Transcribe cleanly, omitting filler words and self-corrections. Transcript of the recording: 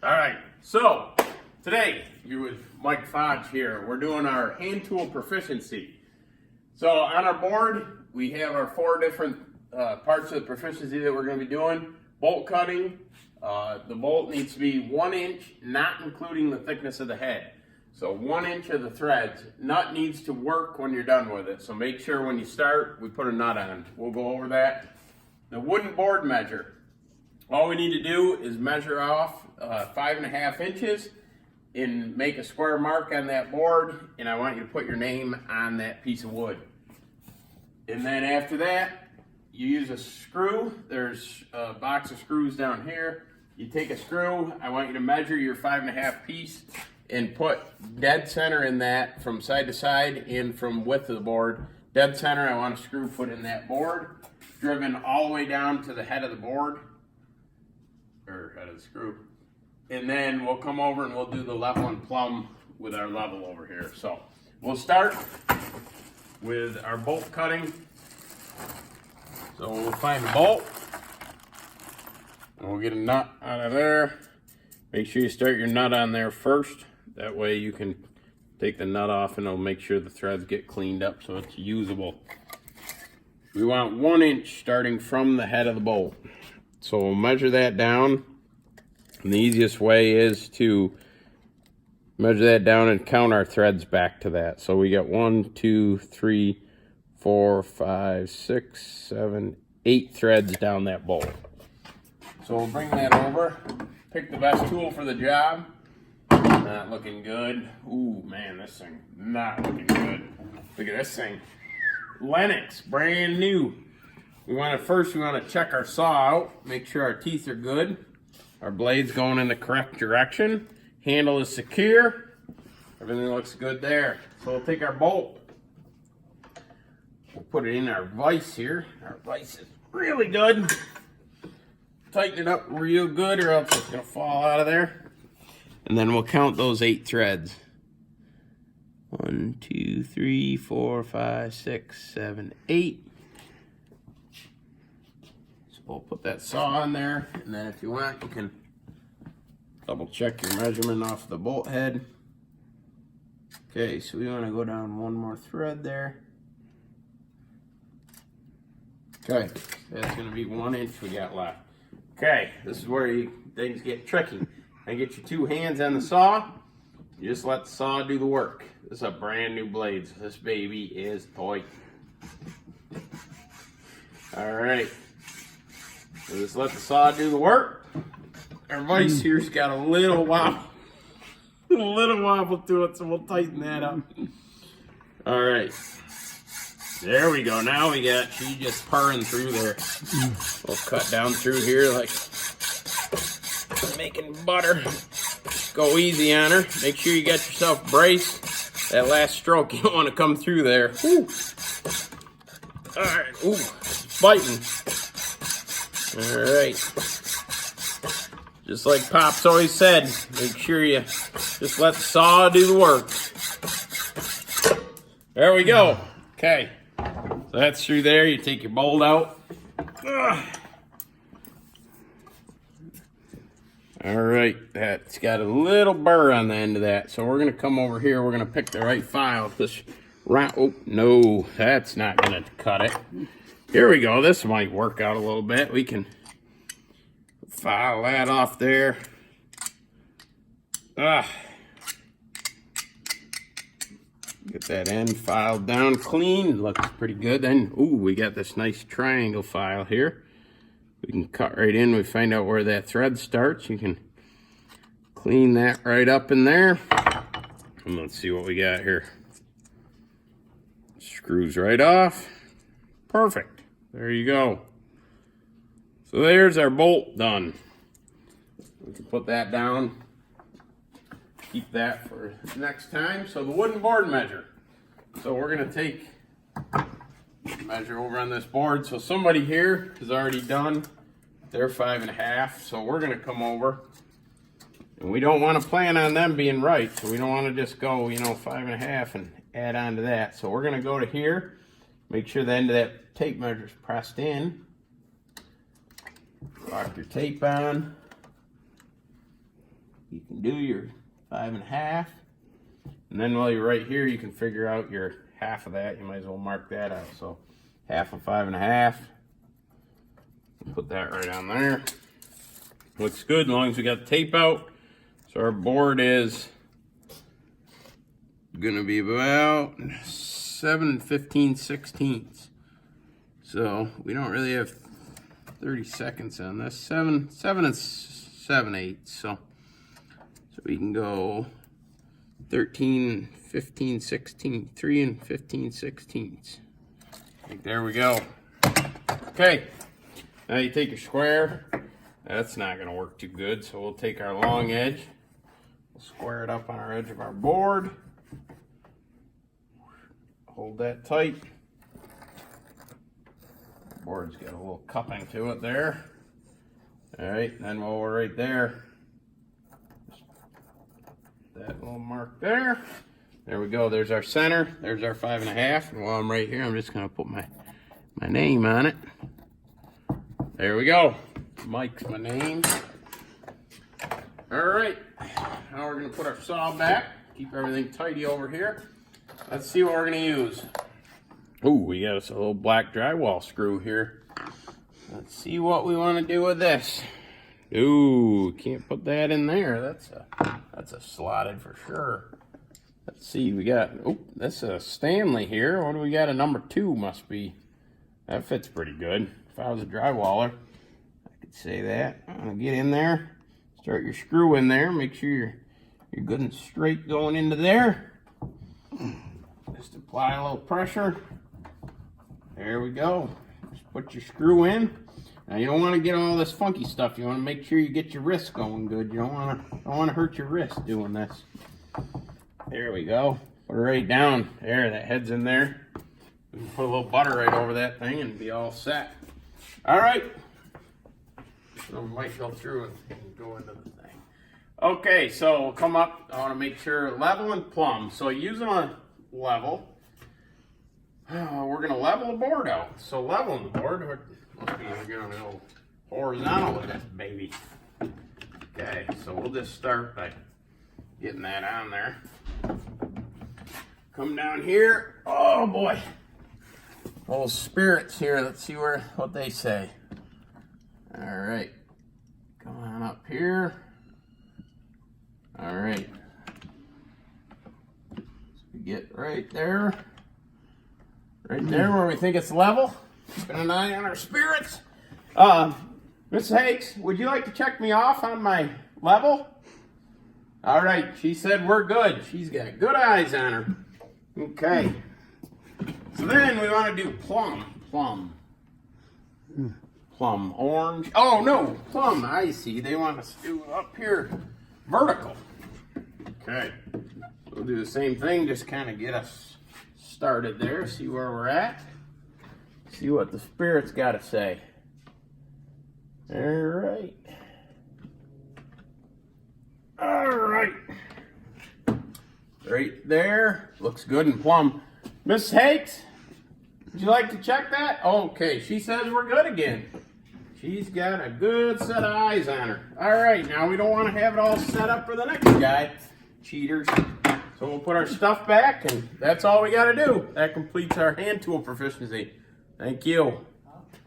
All right, so today you're with Mike Fodge here. We're doing our hand tool proficiency. So on our board, we have our 4 different parts of the proficiency that we're going to be doing. Bolt cutting. The bolt needs to be 1 inch, not including the thickness of the head. So 1 inch of the threads. Nut needs to work when you're done with it. So make sure when you start, we put a nut on. We'll go over that. The wooden board measure. All we need to do is measure off 5.5 inches and make a square mark on that board, and I want you to put your name on that piece of wood. And then after that, you use a screw. There's a box of screws down here. You take a screw. I want you to measure your 5.5 piece and put dead center in that from side to side and from width of the board. Dead center, I want a screw put in that board, driven all the way down to the head of the board, or head of the screw. And then we'll come over and we'll do the level and plumb with our level over here. So we'll start with our bolt cutting. So we'll find the bolt, and we'll get a nut out of there. Make sure you start your nut on there first. That way you can take the nut off and it'll make sure the threads get cleaned up so it's usable. We want 1 inch starting from the head of the bolt. So we'll measure that down. And the easiest way is to measure that down and count our threads back to that. So we got 1, 2, 3, 4, 5, 6, 7, 8 threads down that bolt. So we'll bring that over, pick the best tool for the job. Not looking good. Ooh, man, this thing not looking good. Look at this thing. Lennox, brand new. We want to check our saw out, make sure our teeth are good. Our blade's going in the correct direction. Handle is secure. Everything looks good there. So we'll take our bolt. We'll put it in our vise here. Our vise is really good. Tighten it up real good or else it's going to fall out of there. And then we'll count those 8 threads. 1, 2, 3, 4, 5, 6, 7, 8. We'll put that saw on there, and then if you want, you can double check your measurement off the bolt head. Okay, so we want to go down 1 more thread there. Okay, that's going to be 1 inch we got left. Okay, this is where things get tricky. And get your 2 hands on the saw. You just let the saw do the work. This is a brand new blade, so this baby is toy. All right. So just let the saw do the work. Our vise here's got a little wobble to it, so we'll tighten that up. All right. There we go. Now we got she just purring through there. We'll cut down through here like making butter. Go easy on her. Make sure you got yourself braced. That last stroke, you don't want to come through there. Woo. All right. Ooh, it's biting. All right. Just like Pop's always said, make sure you just let the saw do the work. There we go. Okay. So that's through there. You take your bolt out. Ugh. All right. That's got a little burr on the end of that. So we're going to come over here. We're going to pick the right file. This round. Oh, no. That's not going to cut it. Here we go. This might work out a little bit. We can file that off there. Get that end filed down clean. Looks pretty good. Then, ooh, we got this nice triangle file here. We can cut right in. We find out where that thread starts. You can clean that right up in there. And let's see what we got here. Screws right off. Perfect. There you go. So there's our bolt done. We can put that down. Keep that for next time. So the wooden board measure. So we're going to take measure over on this board. So somebody here has already done their 5.5. So we're going to come over. And we don't want to plan on them being right. So we don't want to just go, 5.5 and add on to that. So we're going to go to here. Make sure the end of that tape measure is pressed in. Lock your tape on. you can do your 5.5. And then while you're right here, you can figure out your half of that. You might as well mark that out. So half of 5.5. Put that right on there. Looks good as long as we got the tape out. So our board is gonna be about 7 15/16. So we don't really have 30 seconds on this. 7 7/8. So we can go 13 15/16. 3 15/16. There we go. Okay. Now you take your square. That's not gonna work too good. So we'll take our long edge. We'll square it up on our edge of our board. Hold that tight. Board's got a little cupping to it there. All right, then while we're right there, just that little mark there. There we go. There's our center. There's our 5.5. And while I'm right here, I'm just gonna put my name on it. There we go. Mike's my name. All right. Now we're gonna put our saw back. Keep everything tidy over here. Let's see what we're gonna use. Ooh, we got us a little black drywall screw here. Let's see what we want to do with this. Ooh, can't put that in there. That's a slotted for sure. Let's see, we got, oh, that's a Stanley here. What do we got? A number 2 must be. That fits pretty good. If I was a drywaller, I could say that. I'm gonna get in there, start your screw in there, make sure you're good and straight going into there. Just apply a little pressure. There we go. Just put your screw in. Now you don't want to get all this funky stuff. You want to make sure you get your wrist going good. You don't want to hurt your wrist doing this. There we go. Put it right down. There, that head's in there. We can put a little butter right over that thing and be all set. All right. So we might go through and go into the thing. Okay, so we'll come up. I want to make sure level and plumb. So using a level, we're going to level the board out. So leveling the board, we're going to go horizontal with this baby. Okay, so we'll just start by getting that on there. Come down here. Oh boy. Little spirits here. Let's see what they say. All right. Come on up here. All right. So we get right there. Right there where we think it's level. Keeping an eye on our spirits. Miss Hakes, would you like to check me off on my level? All right, she said we're good. She's got good eyes on her. Okay. So then we want to do plumb orange. Oh no, plumb, I see. They want us to do up here vertical. Okay. We'll do the same thing, just kind of get us started there, see where we're at. See what the spirit's got to say. All right. All right. Right there. Looks good and plumb. Miss Hakes, would you like to check that? Okay, she says we're good again. She's got a good set of eyes on her. All right, now we don't want to have it all set up for the next guy. Cheaters. So we'll put our stuff back, and that's all we got to do. That completes our hand tool proficiency. Thank you.